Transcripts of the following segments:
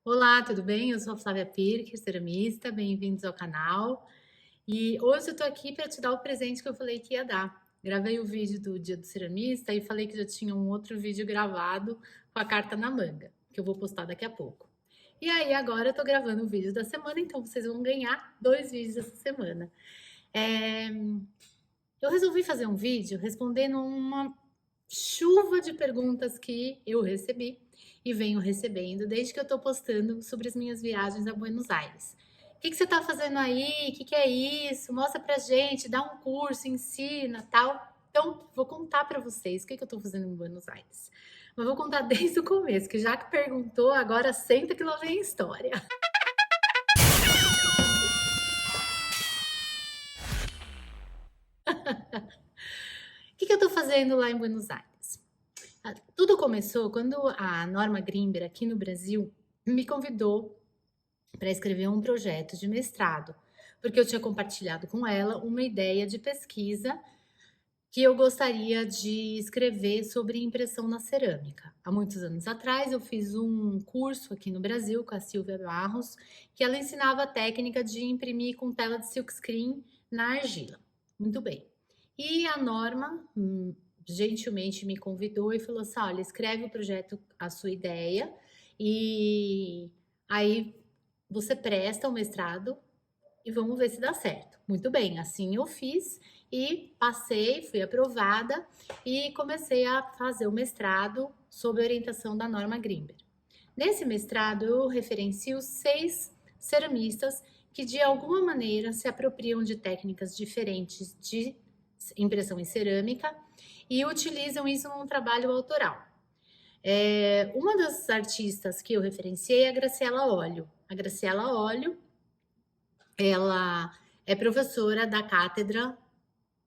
Olá, tudo bem? Eu sou a Flávia Pirque, ceramista, bem-vindos ao canal. E hoje eu tô aqui para te dar o presente que eu falei que ia dar. Gravei o vídeo do Dia do Ceramista e falei que já tinha um outro vídeo gravado com a carta na manga, que eu vou postar daqui a pouco. E aí agora eu tô gravando o vídeo da semana, então vocês vão ganhar 2 vídeos essa semana. Eh, eu resolvi fazer um vídeo respondendo uma chuva de perguntas que eu recebi e venho recebendo desde que eu estou postando sobre as minhas viagens a Buenos Aires. O que você está fazendo aí? O que é isso? Mostra pra gente, dá um curso, ensina, tal. Então, vou contar para vocês o que eu estou fazendo em Buenos Aires. Mas vou contar desde o começo, que já que perguntou, agora senta que lá vem a história. O que eu estou fazendo lá em Buenos Aires? Tudo começou quando a Norma Grimber, aqui no Brasil, me convidou para escrever um projeto de mestrado, porque eu tinha compartilhado com ela uma ideia de pesquisa que eu gostaria de escrever sobre impressão na cerâmica. Há muitos anos atrás, eu fiz um curso aqui no Brasil com a Silvia Barros, que ela ensinava a técnica de imprimir com tela de silkscreen na argila. Muito bem. E a Norma gentilmente me convidou e falou assim: olha, escreve o projeto, a sua ideia, e aí você presta o mestrado e vamos ver se dá certo. Muito bem, assim eu fiz e passei, fui aprovada e comecei a fazer o mestrado sob a orientação da Norma Grimber. Nesse mestrado, eu referencio 6 ceramistas que, de alguma maneira, se apropriam de técnicas diferentes de impressão em cerâmica e utilizam isso num trabalho autoral. Uma das artistas que eu referenciei é a Graciela Olio. A Graciela Olio, ela é professora da cátedra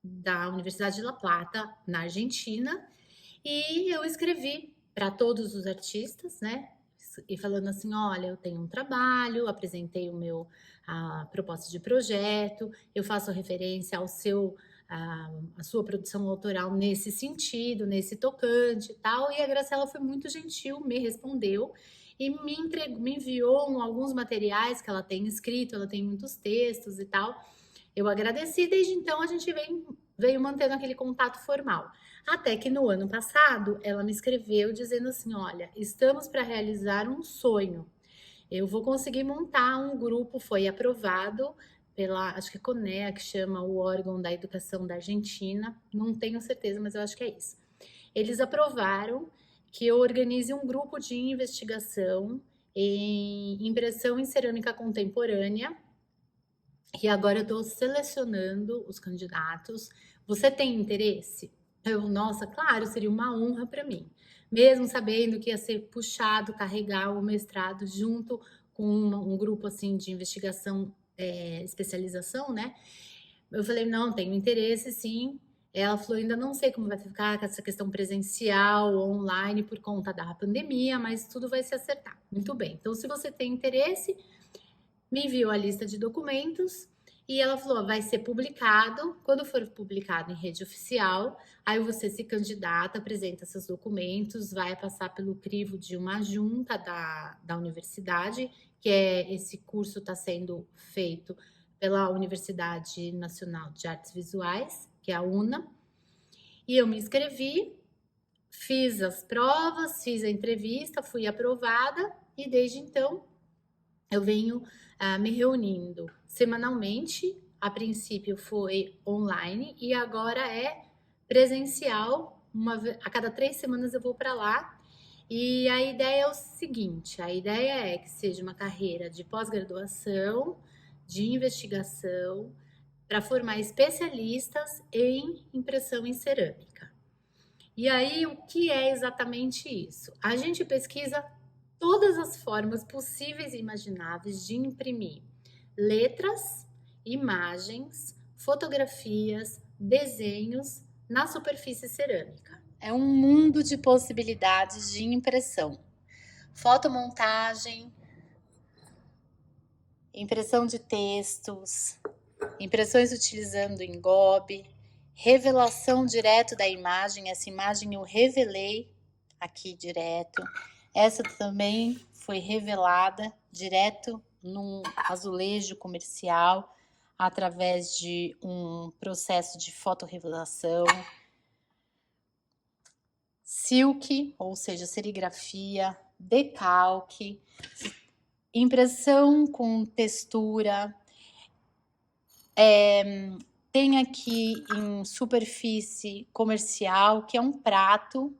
da Universidade de La Plata, na Argentina, e eu escrevi para todos os artistas, né? E falando assim: olha, eu tenho um trabalho, apresentei a proposta de projeto, eu faço referência ao a sua produção autoral nesse sentido, nesse tocante e tal. E a Graciela foi muito gentil, me respondeu e me enviou alguns materiais que ela tem escrito, ela tem muitos textos e tal. Eu agradeci, desde então a gente veio mantendo aquele contato formal. Até que no ano passado ela me escreveu dizendo assim: olha, estamos para realizar um sonho. Eu vou conseguir montar um grupo, foi aprovado pela, acho que é CONEA, que chama o órgão da educação da Argentina, não tenho certeza, mas eu acho que é isso. Eles aprovaram que eu organize um grupo de investigação em impressão em cerâmica contemporânea, e agora eu estou selecionando os candidatos. Você tem interesse? Nossa, claro, seria uma honra para mim. Mesmo sabendo que ia ser puxado carregar o mestrado junto com um grupo assim de investigação, especialização, né? Eu falei, não, tenho interesse sim. Ela falou, ainda não sei como vai ficar com essa questão presencial, online, por conta da pandemia, mas tudo vai se acertar. Muito bem. Então, se você tem interesse, me enviou a lista de documentos e ela falou: vai ser publicado. Quando for publicado em rede oficial, aí você se candidata, apresenta seus documentos, vai passar pelo crivo de uma junta da universidade, que é esse curso está sendo feito pela Universidade Nacional de Artes Visuais, que é a UNA, e eu me inscrevi, fiz as provas, fiz a entrevista, fui aprovada e desde então eu venho me reunindo semanalmente. A princípio foi online e agora é presencial. A cada 3 semanas eu vou para lá. E a ideia é o seguinte: a ideia é que seja uma carreira de pós-graduação, de investigação, para formar especialistas em impressão em cerâmica. E aí, o que é exatamente isso? A gente pesquisa todas as formas possíveis e imagináveis de imprimir letras, imagens, fotografias, desenhos na superfície cerâmica. É um mundo de possibilidades de impressão. Fotomontagem, impressão de textos, impressões utilizando engobe, revelação direto da imagem. Essa imagem eu revelei aqui direto. Essa também foi revelada direto num azulejo comercial através de um processo de fotorrevelação. Silk, ou seja, serigrafia, decalque, impressão com textura. Tem aqui em superfície comercial, que é um prato.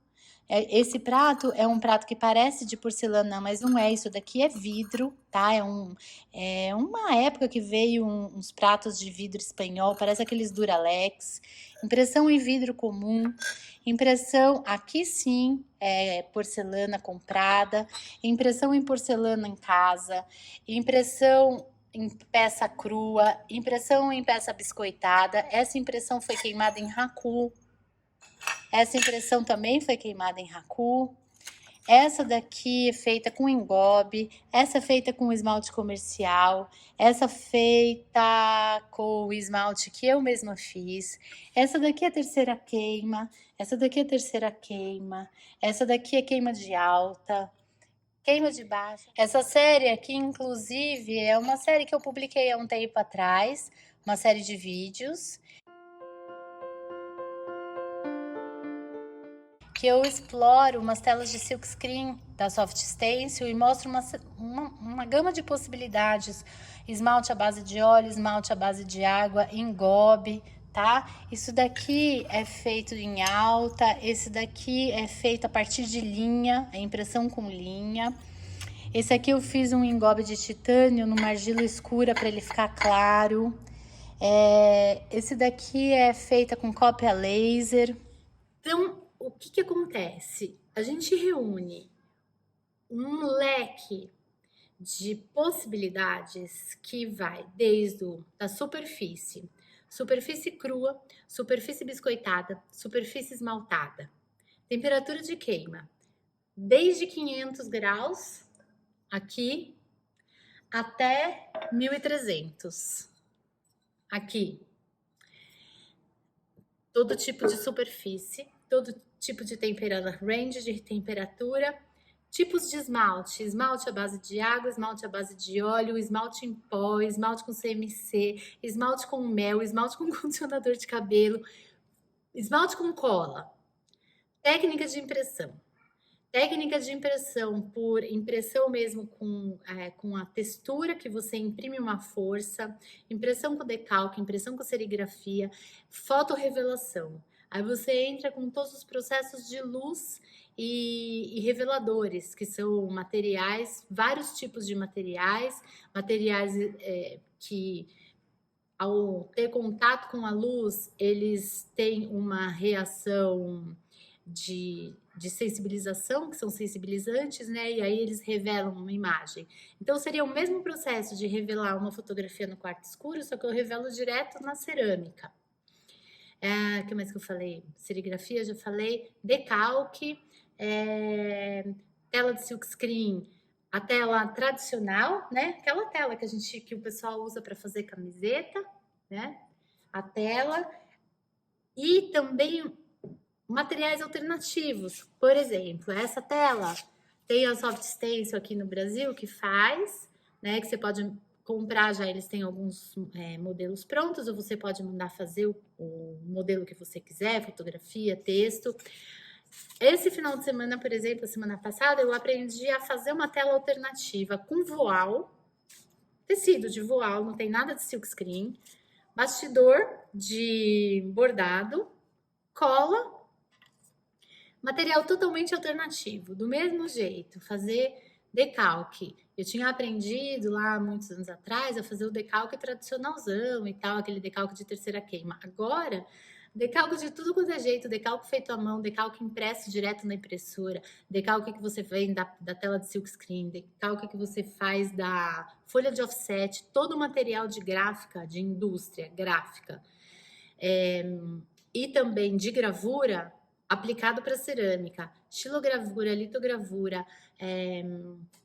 Esse prato é um prato que parece de porcelana, mas não é. Isso daqui é vidro, tá? É uma época que veio uns pratos de vidro espanhol, parece aqueles Duralex. Impressão em vidro comum. Impressão, aqui sim, é porcelana comprada. Impressão em porcelana em casa. Impressão em peça crua, impressão em peça biscoitada. Essa impressão foi queimada em raku. Essa impressão também foi queimada em raku. Essa daqui é feita com engobe. Essa é feita com esmalte comercial. Essa feita com o esmalte que eu mesma fiz. Essa daqui é a terceira queima. Essa daqui é a terceira queima. Essa daqui é queima de alta. Queima de baixa. Essa série aqui, inclusive, é uma série que eu publiquei há um tempo atrás, uma série de vídeos, que eu exploro umas telas de silkscreen da Soft Stencil e mostro uma gama de possibilidades. Esmalte à base de óleo, esmalte à base de água, engobe, tá? Isso daqui é feito em alta, esse daqui é feito a partir de linha, é impressão com linha. Esse aqui eu fiz um engobe de titânio numa argila escura para ele ficar claro. Esse daqui é feita com cópia laser. Então, o que acontece? A gente reúne um leque de possibilidades que vai desde a superfície crua, superfície biscoitada, superfície esmaltada. Temperatura de queima, desde 500 graus aqui até 1300 aqui. Todo tipo de superfície, todo tipo de temperatura, range de temperatura, tipos de esmalte, esmalte à base de água, esmalte à base de óleo, esmalte em pó, esmalte com CMC, esmalte com mel, esmalte com condicionador de cabelo, esmalte com cola. Técnica de impressão. Técnica de impressão por impressão mesmo com a textura que você imprime uma força, impressão com decalque, impressão com serigrafia, fotorrevelação. Aí você entra com todos os processos de luz e reveladores, que são materiais, vários tipos de materiais que ao ter contato com a luz, eles têm uma reação de sensibilização, que são sensibilizantes, né? E aí eles revelam uma imagem. Então seria o mesmo processo de revelar uma fotografia no quarto escuro, só que eu revelo direto na cerâmica. O que mais que eu falei? Serigrafia, já falei. Decalque, tela de silkscreen, a tela tradicional, né? Aquela tela que o pessoal usa para fazer camiseta, né? A tela. E também materiais alternativos. Por exemplo, essa tela tem a Soft Stencil aqui no Brasil que faz, né? Que você pode comprar já, eles têm alguns modelos prontos, ou você pode mandar fazer o modelo que você quiser, fotografia, texto. Esse final de semana, por exemplo, a semana passada, eu aprendi a fazer uma tela alternativa com voal, tecido de voal, não tem nada de silkscreen, bastidor de bordado, cola, material totalmente alternativo, do mesmo jeito, fazer decalque. Eu tinha aprendido lá muitos anos atrás a fazer o decalque tradicionalzão e tal, aquele decalque de terceira queima. Agora, decalque de tudo quanto é jeito, decalque feito à mão, decalque impresso direto na impressora, decalque que você vem da tela de silkscreen, decalque que você faz da folha de offset, todo o material de gráfica, de indústria gráfica, e também de gravura, aplicado para cerâmica, xilogravura, litogravura.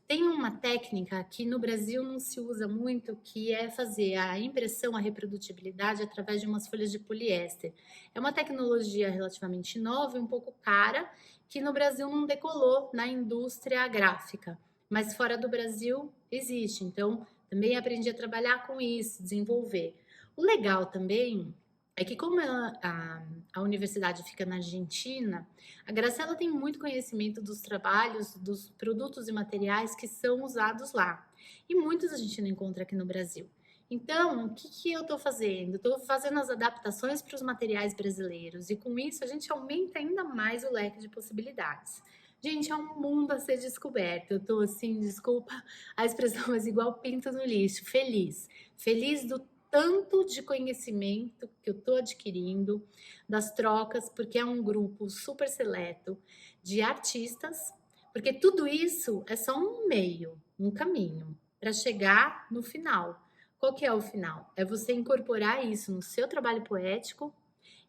Tem uma técnica que no Brasil não se usa muito, que é fazer a impressão, a reprodutibilidade através de umas folhas de poliéster. É uma tecnologia relativamente nova e um pouco cara, que no Brasil não decolou na indústria gráfica. mas fora do Brasil existe. Então, também aprendi a trabalhar com isso, desenvolver. O legal também é que como a universidade fica na Argentina, a Graciela tem muito conhecimento dos trabalhos, dos produtos e materiais que são usados lá. E muitos a gente não encontra aqui no Brasil. Então, o que, que eu estou fazendo? Estou fazendo as adaptações para os materiais brasileiros e com isso a gente aumenta ainda mais o leque de possibilidades. Gente, é um mundo a ser descoberto. Eu tô assim, desculpa a expressão, mas igual pinto no lixo, feliz. Feliz do tanto de conhecimento que eu tô adquirindo, das trocas, porque é um grupo super seleto de artistas, porque tudo isso é só um meio, um caminho para chegar no final. Qual que é o final? É você incorporar isso no seu trabalho poético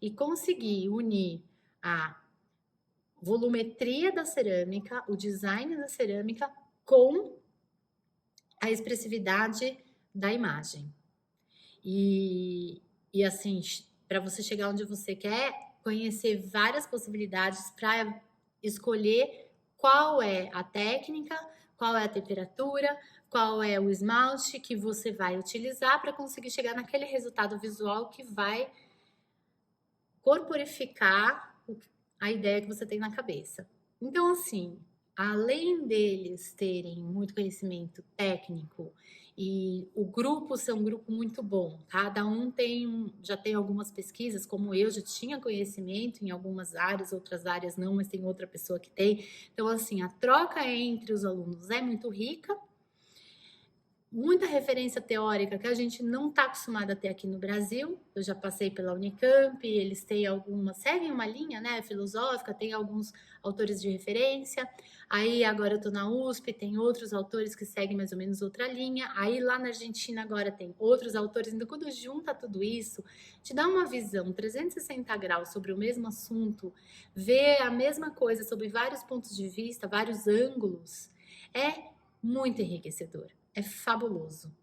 e conseguir unir a volumetria da cerâmica, o design da cerâmica com a expressividade da imagem. E assim, para você chegar onde você quer, conhecer várias possibilidades para escolher qual é a técnica, qual é a temperatura, qual é o esmalte que você vai utilizar para conseguir chegar naquele resultado visual que vai corporificar a ideia que você tem na cabeça. Então, assim, além deles terem muito conhecimento técnico e o grupo ser um grupo muito bom, cada um já tem algumas pesquisas, como eu já tinha conhecimento em algumas áreas, outras áreas não, mas tem outra pessoa que tem. Então, assim, a troca entre os alunos é muito rica, muita referência teórica que a gente não está acostumado a ter aqui no Brasil. Eu já passei pela Unicamp, eles têm seguem uma linha, né, filosófica, tem alguns autores de referência. Aí agora eu estou na USP, tem outros autores que seguem mais ou menos outra linha. Aí lá na Argentina agora tem outros autores. Então quando junta tudo isso, te dá uma visão 360 graus sobre o mesmo assunto, ver a mesma coisa sobre vários pontos de vista, vários ângulos, é muito enriquecedor. É fabuloso.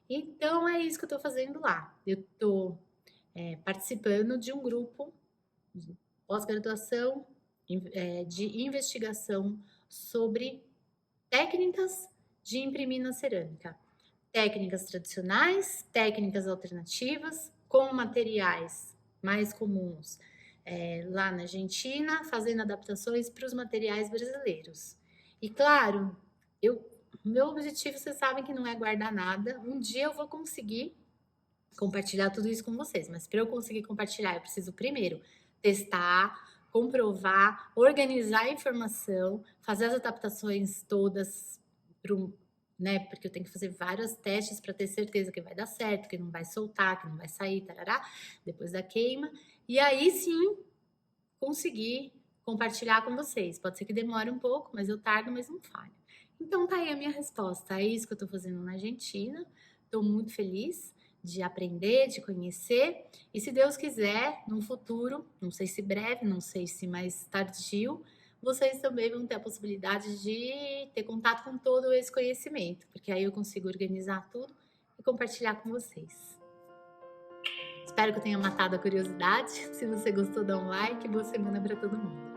Então é isso que eu estou fazendo lá. Eu estou participando de um grupo de pós-graduação de investigação sobre técnicas de imprimir na cerâmica. Técnicas tradicionais, técnicas alternativas, com materiais mais comuns lá na Argentina, fazendo adaptações para os materiais brasileiros. E claro, meu objetivo, vocês sabem que não é guardar nada. Um dia eu vou conseguir compartilhar tudo isso com vocês, mas para eu conseguir compartilhar, eu preciso primeiro testar, comprovar, organizar a informação, fazer as adaptações todas né? Porque eu tenho que fazer vários testes para ter certeza que vai dar certo, que não vai soltar, que não vai sair, tarará, depois da queima. E aí sim conseguir compartilhar com vocês. Pode ser que demore um pouco, mas eu tardo, mas não falho. Então tá aí a minha resposta. É isso que eu tô fazendo na Argentina. Tô muito feliz de aprender, de conhecer. E se Deus quiser, no futuro, não sei se breve, não sei se mais tardio, vocês também vão ter a possibilidade de ter contato com todo esse conhecimento, porque aí eu consigo organizar tudo e compartilhar com vocês. Espero que eu tenha matado a curiosidade. Se você gostou, dá um like e boa semana para todo mundo.